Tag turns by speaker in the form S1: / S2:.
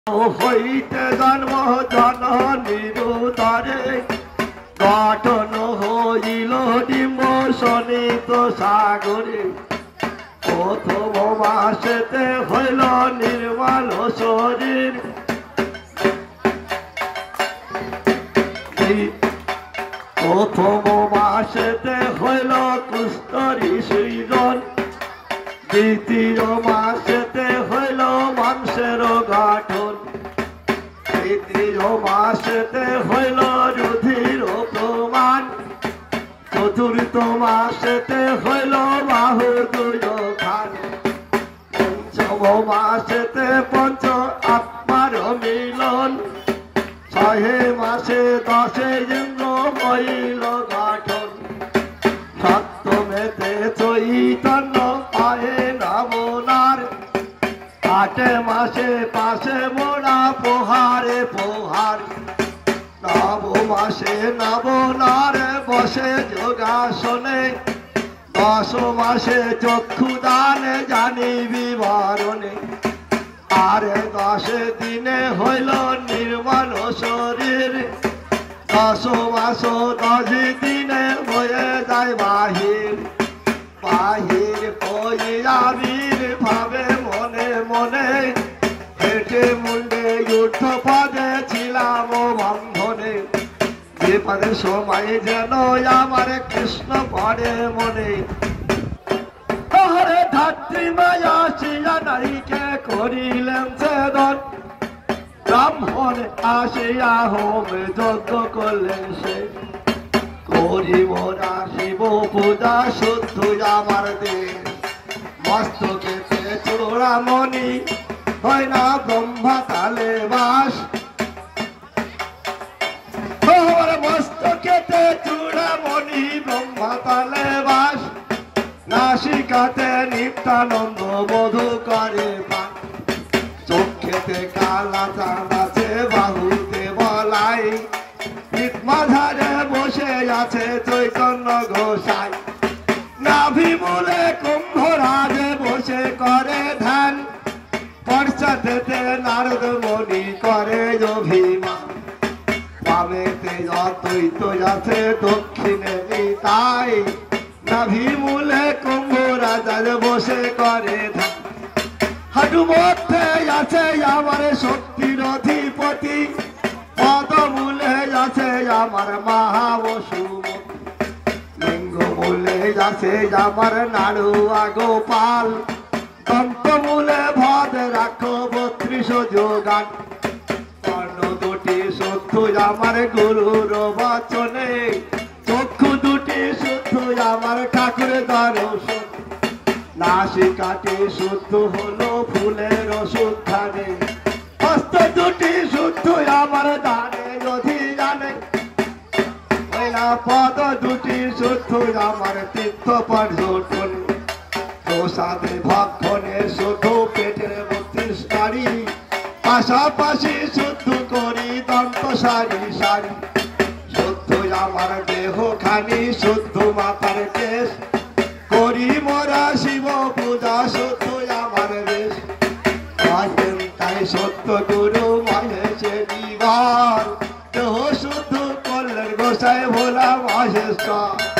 S1: হইতে জন্ম জননীর উদরে গঠন হইল ডিম্ব শোণিত সাগরে। প্রথম মাসেতে হইল নির্মল শরীর, প্রথম মাসেতে হইল কুষ্ঠরি সৃজন। দ্বিতীয় মাসেতে হইল মাংসের গঠন। তৃতীয় মাসেতে হইল রুধির প্রমাণ। চতুর্থ মাসেতে হইল বাহু দুই খান। পঞ্চম মাসেতে পঞ্চ আত্মার মিলন। ছয়ে মাসে 10 ইন্দ্র হইল গঠন। সপ্তমেতে চৈতন্য পায়ে নবনার। 8 মাসে পাশে মোড়া পোহারে পোহার। 9 মাসে নবনার বসে যোগাসনে। 10 মাসে চক্ষুদানে জানি বিবরণে। আর 10 দিনে হইল নির্মল শরীর। 10 মাস 10 দিনে হয়ে যায় বাহির। বাহির পয়াবীর ভাবে মনে মনে। হেঁটে মুন্ডে ঊর্ধ্ব পদে ছিলাম বন্ধনে। যে পদে সময় যেন আমার কৃষ্ণ পড়ে মনে। হরে ধাত্রী মায়া শিয়া নারীকে করিলেন ছেদন। ব্রাহ্মণ আসিয়া হোম যজ্ঞ করলেন সে। করি মোরা শিব পূজা শুদ্ধ আমার দেহ। মস্তকেতে চূড়ামণি হয় না ব্রহ্মা তালে বাস। মস্তকেতে চূড়ামণি ব্রহ্মা তালে বাস। নাসিকাতে নিত্যানন্দ মধু করে পান। চোখেতে কালা চাঁদ আছে বাহুতে বলাই। মাঝারে বসে আছে চৈতন্য গোসাই। নাভিমূলে কুম্ভরাজে বসে করে ধ্যান। পশ্চাতেতে নারদ মুনি করে অভিমান। বামেতে অদ্বৈত আছে দক্ষিণে নিতাই। নাভিমূলে কুম্ভরাজ বসে করে ধ্যান। হাঁটু মধ্যে আছে আমার শক্তির অধিপতি। পদমূলে আছে আমার মহাবসুমতি। লিঙ্গ মূলে আছে আমার নাড়ুয়া গোপাল। দন্তমূলে ভদ রাখো 32 যোগান। কর্ণ দুটি শুদ্ধ আমার গুরুর বচনে। চক্ষু দুটি শুদ্ধ আমার ঠাকুর দর্শন। নাসিকাটি শুদ্ধ হলো ফুলের শুদ্ধানে। হস্ত দুটি শুদ্ধ আমার দানে অধিজানে। পদ দুটি শুদ্ধ আমার তীর্থ পর্যটন। প্রসাদে ভক্ষণে শুদ্ধ পেটের 32 নাড়ি। পাশাপাশি শুদ্ধ করি দন্ত সারি সারি। শুদ্ধ আমার দেহ খানি শুদ্ধ মাথার কেশ। করি মোরা শিব পূজা শুদ্ধ আমার বেশ। তাই সত্য গুরু মহেশে দিবার। দেহ শুদ্ধ করলেন গোসাই ভোলা মহেশ্বর।